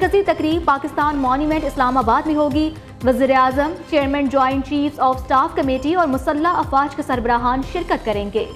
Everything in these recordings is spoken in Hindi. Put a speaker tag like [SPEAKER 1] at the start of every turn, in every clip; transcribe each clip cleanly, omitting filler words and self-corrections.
[SPEAKER 1] मरकजी तकरीब पाकिस्तान मॉन्यूमेंट इस्लामाबाद में होगी। वज़ीर आज़म, chairman joint chiefs of staff committee और मुसल्लह अफवाज के सरबराहान शिरकत करेंगे।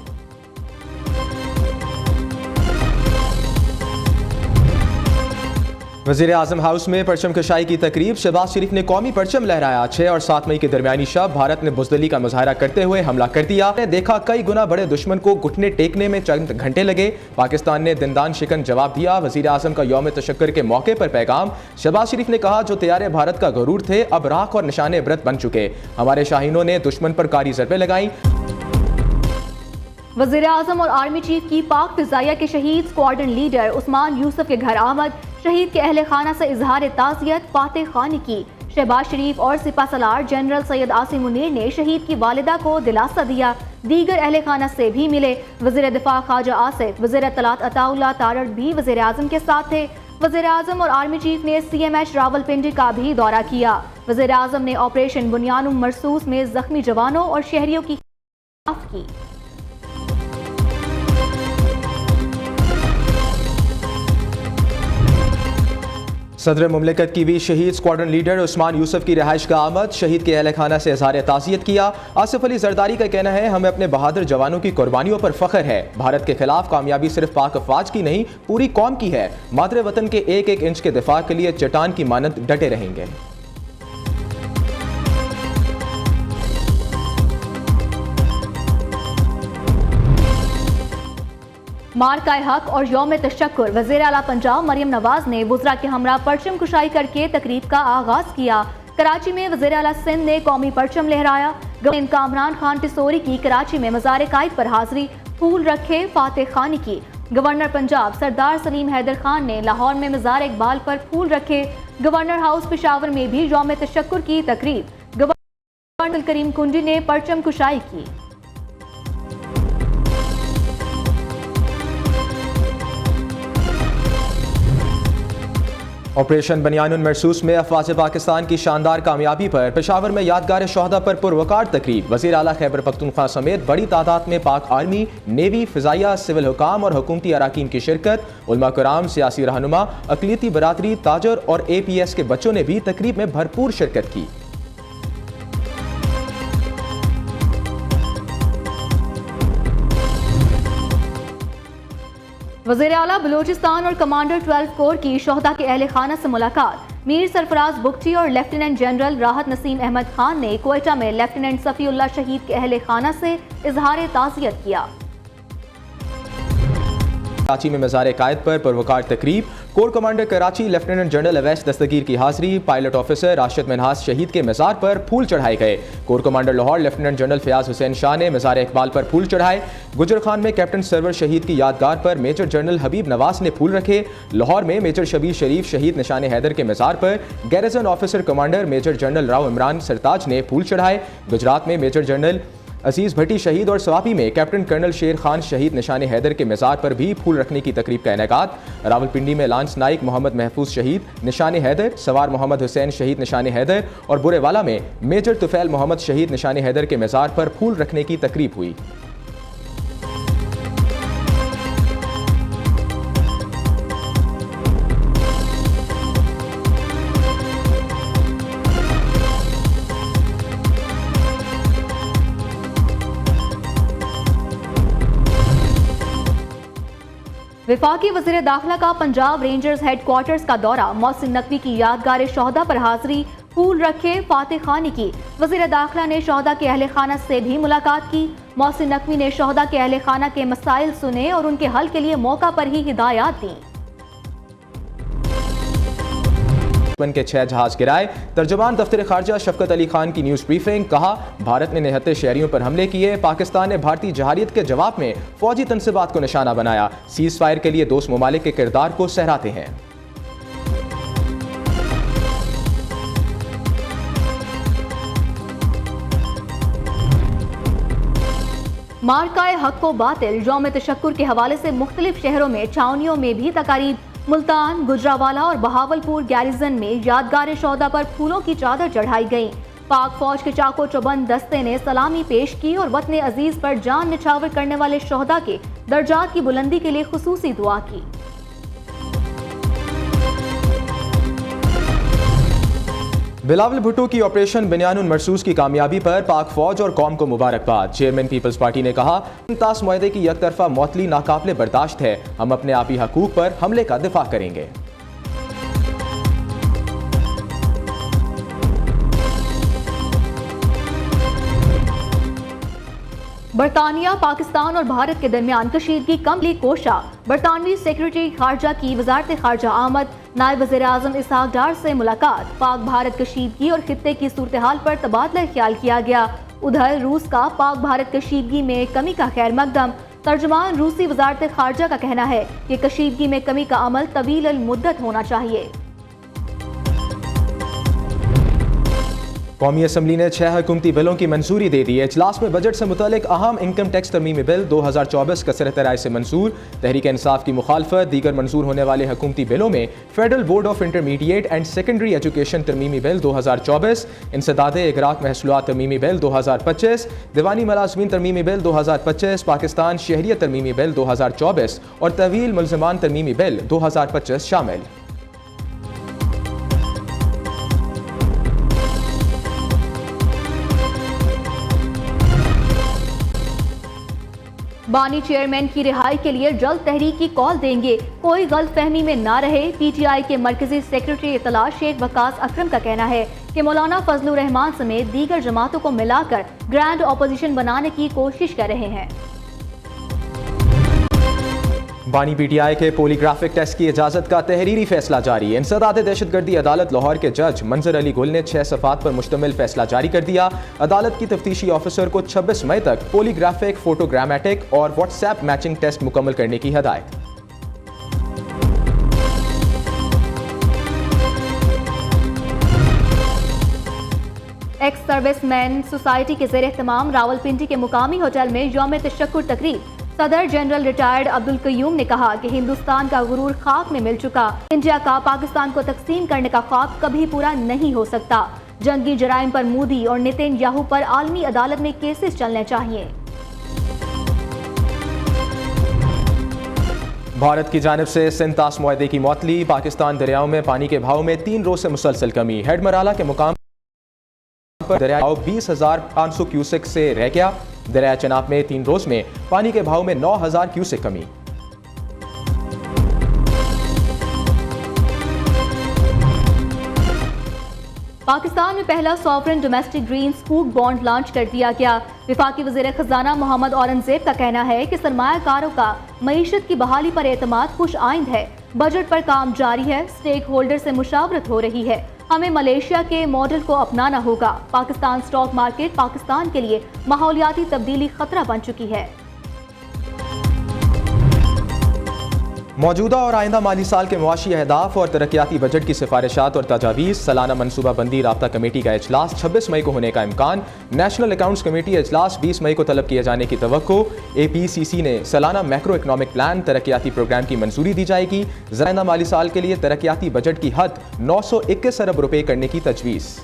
[SPEAKER 2] वज़ीर आज़म हाउस में परचम कशाई की तकरीब। शहबाज शरीफ ने कौमी परचम लहराया। 6 और 7 मई के दरमियानी शब भारत ने बुज़दिली का मुजाहरा करते हुए हमला कर दिया। देखा कई गुना बड़े दुश्मन को घुटने टेकने में चंद घंटे लगे। पाकिस्तान ने दिनदान शिकन जवाब दिया। वज़ीर आज़म का यौम तशक्कुर के मौके पर पैगाम। शहबाज शरीफ ने कहा, जो तैयारे भारत का गरूर थे अब राख और निशाने इबरत बन चुके। हमारे शाहीनों ने दुश्मन पर कारी ज़रबें लगाई।
[SPEAKER 1] वज़ीर आज़म और आर्मी चीफ की पाक फिज़ाइया के शहीद स्क्वाड्रन लीडर उस्मान यूसुफ के घर आमद। शहीद के अहले खाना से इजहार ताज़ियत फातेह खानी की। शहबाज शरीफ और सिपा सलार जनरल सैयद आसिम मुनीर ने शहीद की वालिदा को दिलासा दिया। दीगर अहले खाना से भी मिले। वज़ीर दिफा ख्वाजा आसिफ, वज़ीर इत्तलात अताउल्लाह तारड़ भी वज़ीर आज़म के साथ थे। वज़ीर आज़म और आर्मी चीफ ने CMH रावलपिंडी का भी दौरा किया। वज़ीर आज़म ने ऑपरेशन बुनियानुम मरसूस में जख्मी जवानों और शहरियों की हिफाजत की।
[SPEAKER 2] सदर मुमलिकत की भी शहीद स्क्वाड्रन लीडर उस्मान यूसुफ की रिहाइश का आमद। शहीद के अहल खाना से इज़हार ताज़ियत किया। आसिफ अली जरदारी का कहना है, हमें अपने बहादुर जवानों की कुर्बानियों पर फख्र है। भारत के खिलाफ कामयाबी सिर्फ पाक अफवाज की नहीं पूरी कौम की है। मादरे वतन के एक एक इंच के दिफा के लिए चट्टान की मानद डटे रहेंगे।
[SPEAKER 1] मार्काए हक और यौम तशक्कुर। वज़ीर आला पंजाब मरियम नवाज ने वुज़रा के हमरा परचम कुशाई करके तकरीब का आगाज किया। कराची में वज़ीर आला सिंध ने कौमी परचम लहराया। गवर्नर कामरान खान टिसोरी की कराची में मज़ार कायद पर हाजिरी। फूल रखे फातेह खानी की। गवर्नर पंजाब सरदार सलीम हैदर खान ने लाहौर में मज़ार इकबाल पर फूल रखे। गवर्नर हाउस पेशावर में भी यौम तशक्कुर की तकरीब। गवर्नर करीम कुंडी ने परचम कुशाई की।
[SPEAKER 2] ऑपरेशन बनियानुन मरसूस में अफवाज पाकिस्तान की शानदार कामयाबी पर पेशावर में यादगार शोहदा पर पुरवकार तकरीब। वज़ीर आला खैबर पख्तूनख्वा समेत बड़ी तादाद में पाक आर्मी, नेवी, फ़िज़ाइया, सिविल हुकाम और हुकूमती अराकीन की शिरकत। उलमा कराम, सियासी रहनुमा, अक़लियती बरादरी, ताजर और APS के बच्चों ने भी तकरीब में भरपूर शिरकत की।
[SPEAKER 1] वज़ीर आला बलूचिस्तान और कमांडर 12 कोर की शोहदा के अहले खाना से मुलाकात। मीर सरफराज बुगटी और लेफ्टिनेंट जनरल राहत नसीम अहमद खान ने क्वेटा में लेफ्टिनेंट सफ़ीउल्लाह शहीद के अहले खाना से इजहार ताज़ियत किया।
[SPEAKER 2] कराची में मज़ार कायद पर पुरवकार तकरीब। Corps commander Karachi lieutenant general Awais Dastgir की हाजिरी। पायलट ऑफिसर राशिद मिन्हास शहीद के मज़ार पर फूल चढ़ाए गए। Corps commander Lahore lieutenant general Fayyaz Hussain Shah ने मज़ार इकबाल पर फूल चढ़ाए। गुजर खान में कैप्टन सरवर शहीद की यादगार पर मेजर जनरल हबीब नवाज ने फूल रखे। लाहौर में मेजर शबीर शरीफ शहीद निशान हैदर के मज़ार पर garrison officer commander major general Rao Imran Sartaj ने फूल चढ़ाए। गुजरात में मेजर जनरल अजीज़ भट्टी शहीद और सवापी में कैप्टन कर्नल शेर खान शहीद निशान हैदर के मज़ार पर भी फूल रखने की तकरीब का इनेकात। रावलपिंडी में लांस नाइक मोहम्मद महफूज शहीद निशान हैदर, सवार मोहम्मद हुसैन शहीद निशान हैदर और बुरेवाला में मेजर तुफैल मोहम्मद शहीद निशान हैदर के मज़ार पर फूल रखने की तकरीब हुई।
[SPEAKER 1] वफाकी वज़ीर दाखिला का पंजाब रेंजर्स हेडक्वार्टर्स का दौरा। मोहसिन नकवी की यादगार शोहदा पर हाजिरी। फूल रखे फातेह खानी की। वज़ीर दाखिला ने शोहदा के अहले खाना से भी मुलाकात की। मोहसिन नकवी ने शोहदा के अहले खाना के मसाइल सुने और उनके हल के लिए मौका पर ही हिदायत दी।
[SPEAKER 2] के 6 जहाज गिराए। तर्जुमान दफ्तर खारजा शफकत अली खान की न्यूज़ ब्रीफिंग। कहा, भारत ने निहत्ते शहरियों पर हमले किए। पाकिस्तान ने भारतीय जहारियत के जवाब में फौजी तनसीबात को निशाना बनाया। सीज फायर के लिए दोस्त ममालिक के किरदार को सहराते हैं।
[SPEAKER 1] मार्काए हक को बातिल। यौम तशक्कुर के हवाले से मुख्तलिफ शहरों में छावनियों में भी तकारीब। मुल्तान, गुजरावाला और बहावलपुर गैरिजन में यादगार शोहदा पर फूलों की चादर चढ़ाई गई। पाक फौज के चाको चौबंद दस्ते ने सलामी पेश की और वतन अजीज पर जान निछावर करने वाले शोहदा के दर्जात की बुलंदी के लिए खुसूसी दुआ की।
[SPEAKER 2] बिलावल भुट्टो की ऑपरेशन बिन्यानुल मरसूस की कामयाबी पर पाक फौज और कौम को मुबारकबाद। चेयरमैन पीपल्स पार्टी ने कहा, तास मुआहदे की यकतरफा मौतली नाकाबिले बर्दाश्त है। हम अपने आपी हकूक पर हमले का दिफा करेंगे।
[SPEAKER 1] बरतानिया, पाकिस्तान और भारत के दरमियान कशीदगी कम ली कोशा। बरतानवी सेक्रेटरी खारजा की वजारत खारजा आमद, नायब वज़ीर आज़म इसहाक डार से मुलाकात। पाक भारत कशीदगी और खित्ते की सूरत हाल पर तबादला ख्याल किया गया। उधर रूस का पाक भारत कशीदगी में कमी का खैर मकदम। तर्जुमान रूसी वजारत खारजा का कहना है कि कशीदगी में कमी का अमल तवील अल मुद्दत होना चाहिए।
[SPEAKER 2] कौमी असम्बली ने 6 हुकूमती बिलों की मंजूरी दे दी। इजलास में बजट से मुतालिक अहम इनकम टैक्स तरमीमी बिल 2024 कसरत राय से मंजूर। तहरीक इंसाफ की मुखालफत। दीगर मंजूर होने वाले हुकूमती बिलों में federal board of intermediate and secondary education तरमीमी बिल 2024, इंसदाद इगराक महसूलात तरमीमी बिल 2025, दीवानी मुलाजमीन तरमीमी बिल 2025, पाकिस्तान शहरियत तरमीमी बिल 2024 और तवील मुलजमान तरमीमी बिल 2025 शामिल।
[SPEAKER 1] बानी चेयरमैन की रिहाई के लिए जल्द तहरीक की कॉल देंगे, कोई गलतफहमी में ना रहे। पीटीआई के मरकजी सेक्रेटरी इत्तला शेख वकास अकरम का कहना है कि मौलाना फजलुर रहमान समेत दीगर जमातों को मिलाकर ग्रैंड ऑपोजिशन बनाने की कोशिश कर रहे हैं।
[SPEAKER 2] बानी पीटीआई के पोलीग्राफिक टेस्ट की इजाजत का तहरीरी फैसला जारी। इंसदाद दहशतगर्दी अदालत लाहौर के जज मंजर अली गुल ने 6 सफ़ात पर मुश्तमिल फैसला जारी कर दिया। अदालत की तफ्तीशी ऑफिसर को 26 मई तक पोलीग्राफिक, फोटोग्रामेटिक और व्हाट्सएप मैचिंग टेस्ट मुकम्मल करने की हदायत।
[SPEAKER 1] एक्स सर्विसमैन सोसाइटी के ज़ेर एहतमाम रावलपिंडी के मुकामी होटल में यौम तशक्कुर तकरीब। सदर जनरल रिटायर्ड अब्दुल कयूम ने कहा कि हिंदुस्तान का गुरूर खाक में मिल चुका। इंडिया का पाकिस्तान को तकसीम करने का ख्वाब कभी पूरा नहीं हो सकता। जंगी जराइम पर मोदी और नेतन्याहू पर आलमी अदालत में केसेस चलने चाहिए।
[SPEAKER 2] भारत की जानिब से सिंध तास मुआहदे की मौतली। पाकिस्तान दरियाओं में पानी के भाव में 3 रोज से मुसलसल कमी। हेडमराला के मुकाम पर दरिया 20,500 क्यूसेक से रह गया। दरिया चनाब में 3 रोज में पानी के भाव में 9,000 क्यूसेक कमी।
[SPEAKER 1] पाकिस्तान में पहला सॉवरेन डोमेस्टिक ग्रीन स्कूक बॉन्ड लॉन्च कर दिया गया। वफाकी वज़ीर खजाना मोहम्मद औरंगजेब का कहना है कि सरमायाकारों का मईशत की बहाली पर एतमाद खुश आइंद है। बजट पर काम जारी है। स्टेक होल्डर से मुशावरत हो रही है। हमें मलेशिया के मॉडल को अपनाना होगा। पाकिस्तान स्टॉक मार्केट पाकिस्तान के लिए माहौलियाती तब्दीली खतरा बन चुकी है।
[SPEAKER 2] मौजूदा और आइंदा माली साल के मुआशी अहदाफ और तरक्याती बजट की सिफारिशात और तजावीज़। सालाना मनसूबा बंदी राब्ता कमेटी का इजलास 26 मई को होने का इम्कान। नेशनल अकाउंट्स कमेटी इजलास 20 मई को तलब किए जाने की तवक्को। APCC ने सालाना मैक्रो इकनॉमिक प्लान तरक्याती प्रोग्राम की मंजूरी दी जाएगी। आइंदा माली साल के लिए तरक्याती बजट की हद 921 अरब रुपए करने की तजवीज़।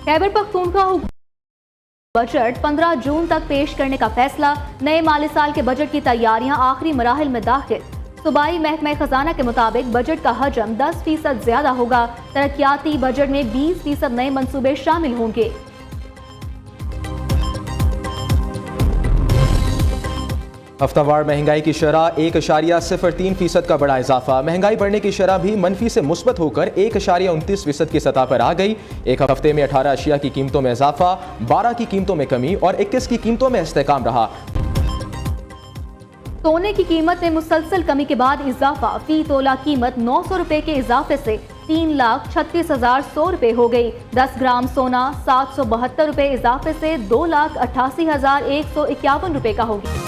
[SPEAKER 1] खैबर पख्तूनख्वा बजट 15 जून तक पेश करने का फैसला। नए माली साल के बजट की तैयारियां आखिरी मराहिल में दाखिल। सूबाई महकमा खजाना के मुताबिक बजट का हजम 10% ज्यादा होगा। तरक्याती बजट में 20% नए मंसूबे शामिल होंगे।
[SPEAKER 2] हफ्तावार महंगाई की शरह 1.03% का बड़ा इजाफा। महंगाई बढ़ने की शरह भी मनफी से मुस्बत होकर 1.29% की सतह पर आ गई। एक हफ्ते में 18 अशिया की कीमतों में इजाफा, 12 की कीमतों में कमी और 21 की कीमतों में इस्तेकाम रहा।
[SPEAKER 1] सोने की कीमत में मुसलसल कमी के बाद इजाफा। फी तोला कीमत 900 रुपए के इजाफे से 3,36,100 रुपए हो गई। 10 ग्राम सोना 772 रुपए इजाफे से 2,88,151 रुपए का होगी।